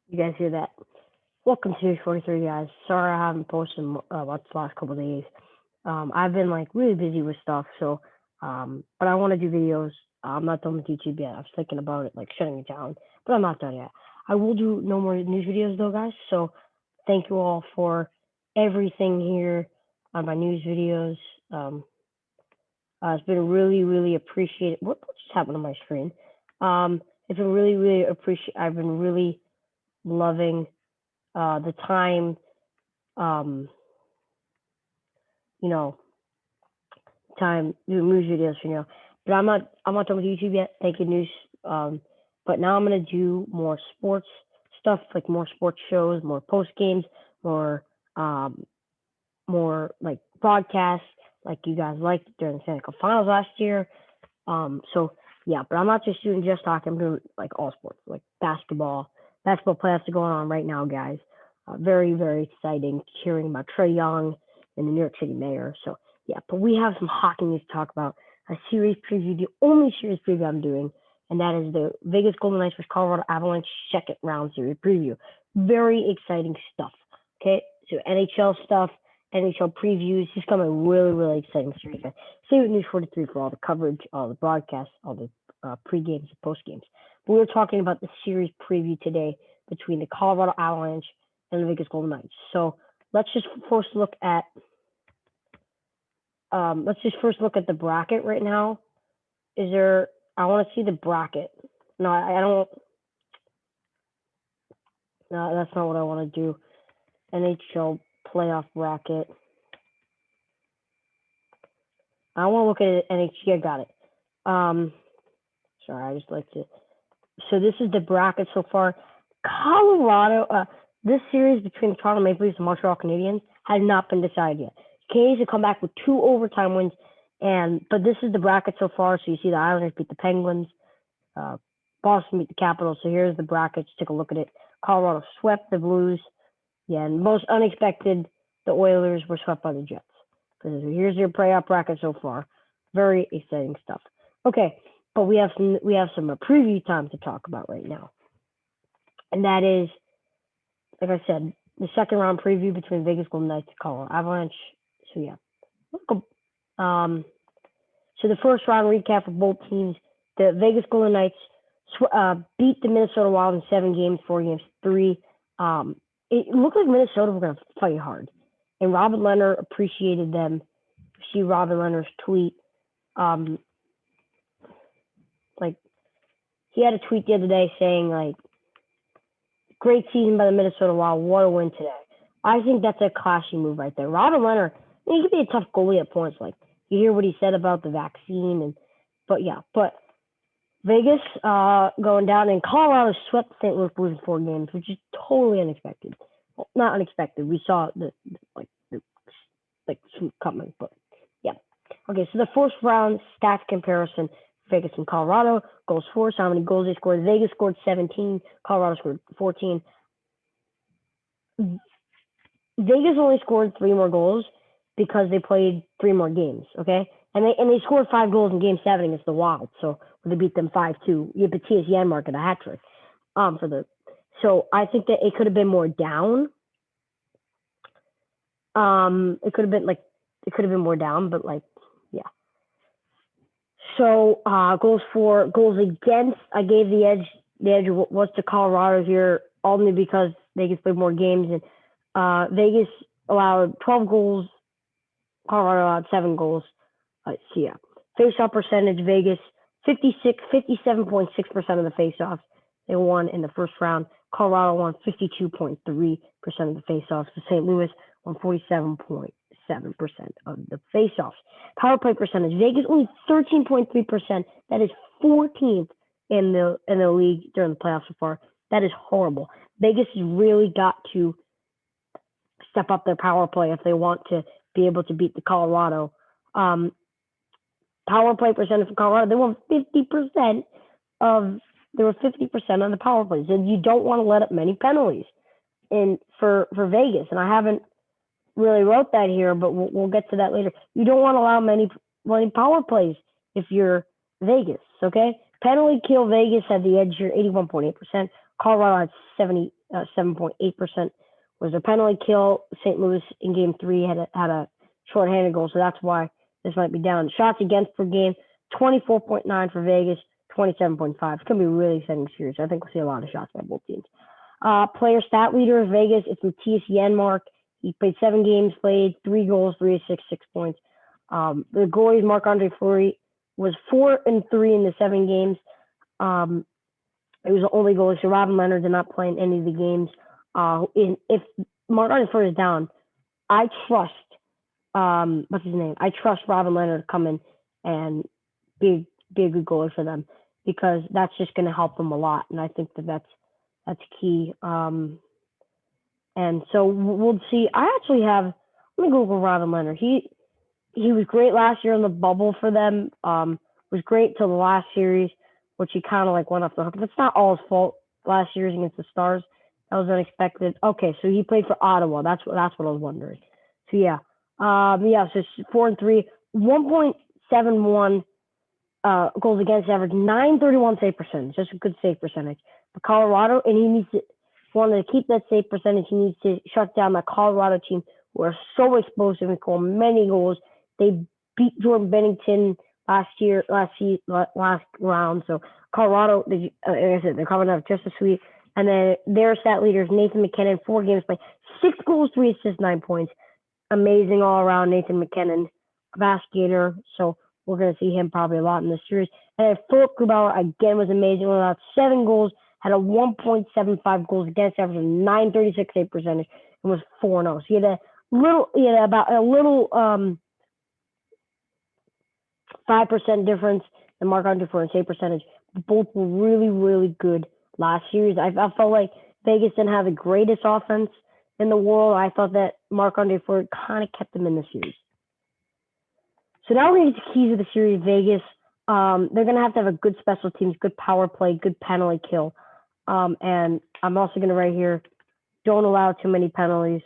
You guys hear that? Welcome to 43, guys. Sorry I haven't posted much the last couple of days. I've been like really busy with stuff, so but I want to do videos. I'm not done with YouTube yet. I was thinking about it, like shutting it down, but I'm not done yet. I will do no more news videos though, guys. So thank you all for everything here on my news videos. Um, it's been really, really appreciated. What just happened on my screen? It's been really, really appreciate. I've been really loving the time, um, you know, time doing news videos, But I'm not done with YouTube yet. Thank you, news. But now I'm gonna do more sports stuff, like more sports shows, more post games, more um, more like broadcasts, like you guys liked during the Stanley Cup Finals last year. So yeah, but I'm not just doing just hockey. I'm doing like all sports, like basketball. Basketball playoffs are going on right now, guys. Very, very exciting. Hearing about Trey Young and the New York City mayor. So yeah, but we have some hockey news to talk about. A series preview, the only series preview I'm doing, and that is the Vegas Golden Knights vs Colorado Avalanche second round series preview. Very exciting stuff. Okay, so NHL stuff, NHL previews. It's coming really, really exciting series. Stay with News 43 for all the coverage, all the broadcasts, all the pre-games and post-games. But we were talking about the series preview today between the Colorado Avalanche and the Vegas Golden Knights. So let's just first look at the bracket right now. Is there? I want to see the bracket. No, I don't. No, that's not what I want to do. NHL playoff bracket. I want to look at it. NHL. I got it. Sorry, I just like to. So this is the bracket so far. Colorado. This series between the Toronto Maple Leafs and Montreal Canadiens has not been decided yet. Canadiens have come back with 2 overtime wins, but this is the bracket so far. So you see the Islanders beat the Penguins, Boston beat the Capitals. So here's the brackets. Take a look at it. Colorado swept the Blues. Yeah, and most unexpected, the Oilers were swept by the Jets. So here's your playoff bracket so far. Very exciting stuff. Okay, but we have some preview time to talk about right now, and that is, like I said, the second round preview between Vegas Golden Knights and Colorado Avalanche. So yeah, so the first round recap for both teams: the Vegas Golden Knights beat the Minnesota Wild in 7 games, 4 games, 3. It looked like Minnesota were going to fight hard, and Robin Leonard appreciated them. See Robin Leonard's tweet. Like, he had a tweet the other day saying, like, great season by the Minnesota Wild. What a win today. I think that's a classy move right there. Robin Leonard, he could be a tough goalie at points. Like, you hear what he said about the vaccine, but Vegas going down, and Colorado swept St. Louis Blues in 4 games, which is totally unexpected. Well, not unexpected. We saw the coming, but yeah. Okay, so the first round stats comparison: Vegas and Colorado. Goals for, so how many goals they scored? Vegas scored 17. Colorado scored 14. Vegas only scored 3 more goals because they played 3 more games. Okay, and they scored 5 goals in Game 7 against the Wild. So they beat them 5-2. Matthias Janmark at a hat trick. So I think that it could have been more down. It could have been more down, but yeah. So goals for, goals against, I gave the edge. The edge was to Colorado here, only because Vegas played more games, and Vegas allowed 12 goals. Colorado allowed 7 goals. So yeah, face-off percentage: Vegas 57.6% of the face-offs they won in the first round. Colorado won 52.3% of the face-offs. St. Louis won 47.7% of the face-offs. Power play percentage: Vegas only 13.3%. That is 14th in the league during the playoffs so far. That is horrible. Vegas has really got to step up their power play if they want to be able to beat the Colorado. Power play percentage for Colorado, they won 50% of. They were 50% on the power plays, and you don't want to let up many penalties for Vegas. And I haven't really wrote that here, but we'll get to that later. You don't want to allow many power plays if you're Vegas. Okay, penalty kill: Vegas had the edge here, 81.8%. Colorado had 7.8% was their penalty kill. St. Louis in Game 3 had a shorthanded goal, so that's why this might be down. Shots against per game, 24.9 for Vegas, 27.5. It's going to be a really exciting series. I think we'll see a lot of shots by both teams. Player stat leader of Vegas, it's Matthias Janmark. He played 7 games, played 3 goals, 3 assists, 6 points. The goalies, Marc-Andre Fleury, was 4-3 in the 7 games. It was the only goalie, so Robin Leonard did not play in any of the games. If Marc-Andre Fleury is down, I trust what's his name? I trust Robin Leonard to come in and be a good goalie for them, because that's just going to help them a lot, and I think that's key. And so we'll see. I actually have. Let me Google Robin Leonard. He was great last year in the bubble for them. Was great till the last series, which he kind of like went off the hook. That's not all his fault. Last year's against the Stars, that was unexpected. Okay, so he played for Ottawa. That's what I was wondering. So yeah, so 4-3, 1.71 goals against average, 931 save percentage, just a good save percentage. For Colorado, and he needs to. If he wanted to keep that save percentage, he needs to shut down that Colorado team who are so explosive and score many goals. They beat Jordan Bennington last round. So Colorado, like I said, they're coming up just a sweep. And then their stat leaders, Nathan MacKinnon, 4 games played, 6 goals, 3 assists, 9 points. Amazing all around, Nathan MacKinnon, fast skater. So we're going to see him probably a lot in this series. And then Philip Grubauer, again, was amazing with about 7 goals, had a 1.75 goals against average, 936 save percentage, and was 4-0. So he had about a little 5% difference in Marc-Andre Fleury save percentage. Both were really, really good last series. I felt like Vegas didn't have the greatest offense in the world. I thought that Marc-Andre Fleury kind of kept them in the series. So now we're going to get the keys of the series. Vegas, they're going to have a good special teams, good power play, good penalty kill. And I'm also going to write here, don't allow too many penalties.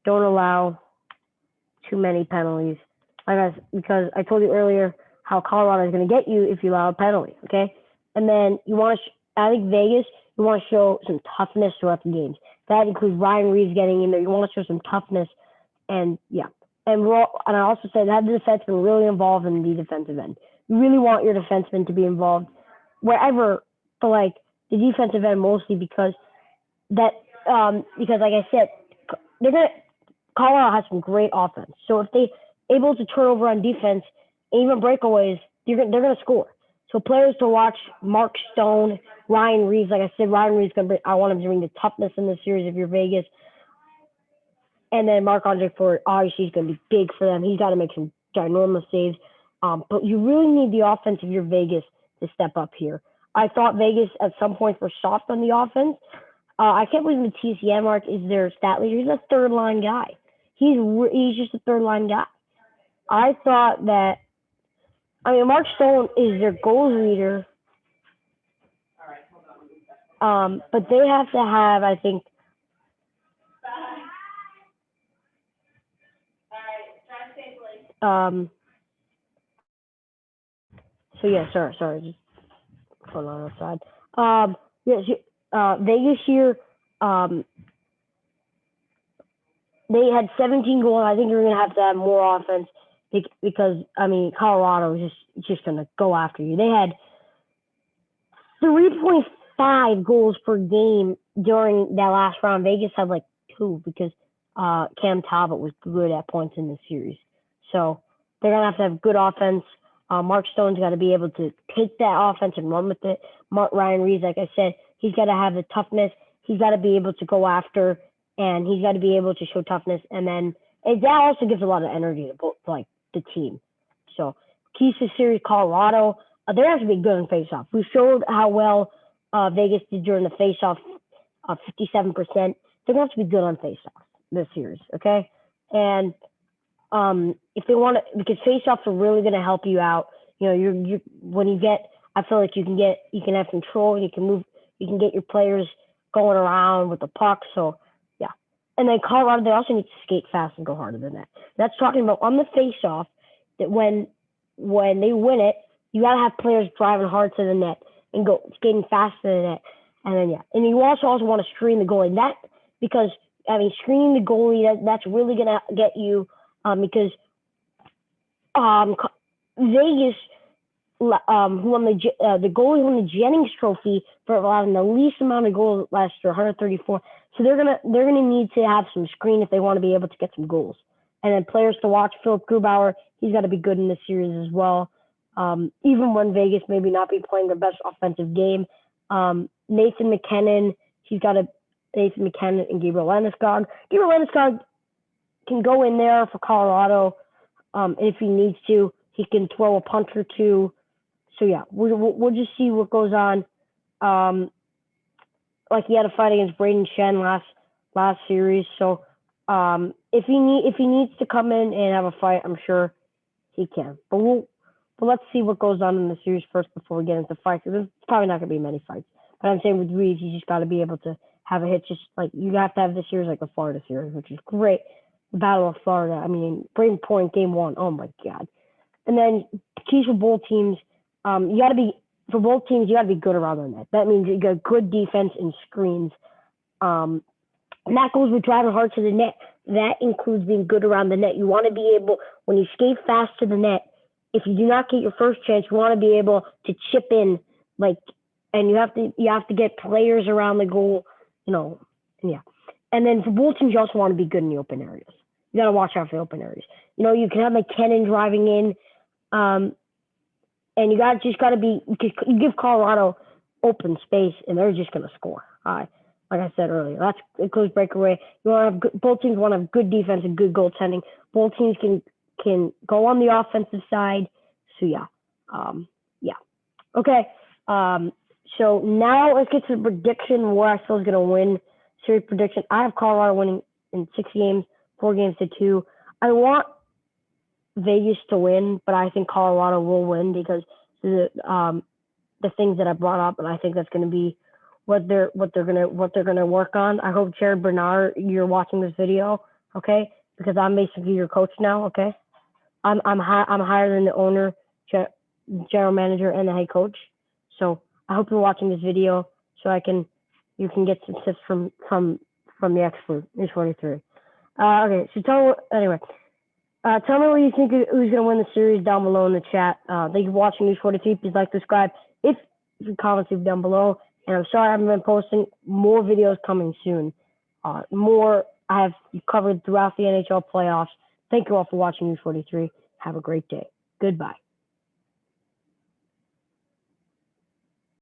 Don't allow too many penalties. Because I told you earlier how Colorado is going to get you if you allow a penalty, okay? And then you want to, I think Vegas, you want to show some toughness throughout the games. That includes Ryan Reeves getting in there. You want to show some toughness, and yeah. And I also said have the defenseman really involved in the defensive end. You really want your defenseman to be involved wherever, but like the defensive end mostly because like I said, Colorado has some great offense. So if they able to turn over on defense, even breakaways, they're gonna score. So players to watch: Mark Stone, Ryan Reeves. Like I said, Ryan Reeves I want him to bring the toughness in this series if you're Vegas. And then Marc-Andre Fleury, obviously, he's going to be big for them. He's got to make some ginormous saves. But you really need the offense if you're Vegas to step up here. I thought Vegas at some points were soft on the offense. I can't believe Matthias Janmark is their stat leader. He's a third-line guy. He's just a third-line guy. I thought that – Mark Stone is their goals leader. But they have to have, I think – so yeah, sorry, just hold on outside. Vegas here, they had 17 goals. I think you're gonna have to have more offense because Colorado is just gonna go after you. They had 3.5 goals per game during that last round. Vegas had like 2 because Cam Talbot was good at points in the series. So they're going to have good offense. Mark Stone's got to be able to take that offense and run with it. Ryan Reeves, like I said, he's got to have the toughness. He's got to be able to go after, and he's got to be able to show toughness. And then that also gives a lot of energy to both, like the team. So keys to series, Colorado, they have to be good in Faceoff. We showed how well Vegas did during the Faceoff, 57%. They're going to have to be good on Faceoff this series, okay? And if they want to, because faceoffs are really going to help you out. You when you get, I feel like you can have control, and you can move, you can get your players going around with the puck. So yeah, and then Colorado, they also need to skate fast and go harder than that. That's talking about on the faceoff that when they win it, you got to have players driving hard to the net and go skating fast to the net. And then and you also want to screen the goalie. That because screening the goalie that's really gonna get you because Vegas who won the goalie who won the Jennings Trophy for allowing the least amount of goals last year, 134. So they're gonna need to have some screen if they want to be able to get some goals. And then players to watch: Philip Grubauer, he's got to be good in this series as well. Even when Vegas maybe not be playing their best offensive game, Nathan McKinnon, Nathan McKinnon and Gabriel Landeskog. Gabriel Landeskog can go in there for Colorado if he needs to. He can throw a punch or two. So yeah, we'll just see what goes on. Like he had a fight against Braden Shen last series. So if he needs to come in and have a fight, I'm sure he can. But let's see what goes on in the series first before we get into fights. There's probably not going to be many fights. But I'm saying with Reeves, you just got to be able to have a hit. Just like you have to have this series like the Florida series, which is great. The Battle of Florida. Braden Point, Game 1. Oh my God. And then keys for both teams. You got to be good around the net. That means you got good defense and screens. And that goes with driving hard to the net. That includes being good around the net. You want to be able, when you skate fast to the net, if you do not get your first chance, you want to be able to chip in, and you have to get players around the goal, And then for both teams, you also want to be good in the open areas. You got to watch out for the open areas. You can have McKinnon driving in, and you got to be. You give Colorado open space, and they're just going to score. Like I said earlier, that's a close breakaway. Both teams want to have good defense and good goaltending. Both teams can go on the offensive side. So yeah. Okay. So now let's get to the prediction where I feel is going to win. Series prediction. I have Colorado winning in 6 games, 4 games to 2. I want Vegas to win, but I think Colorado will win because the things that I brought up, and I think that's going to be what they're gonna work on. I hope Jared Bernard, you're watching this video, okay? Because I'm basically your coach now, okay? I'm higher than the owner, general manager, and the head coach. So I hope you're watching this video so you can get some tips from the expert, News 43. Okay, so tell me what you think who's gonna win the series down below in the chat. Thank you for watching News 43. Please like, subscribe. If you comment down below. And I'm sorry I haven't been posting. More videos coming soon. More I have covered throughout the NHL playoffs. Thank you all for watching News 43. Have a great day. Goodbye.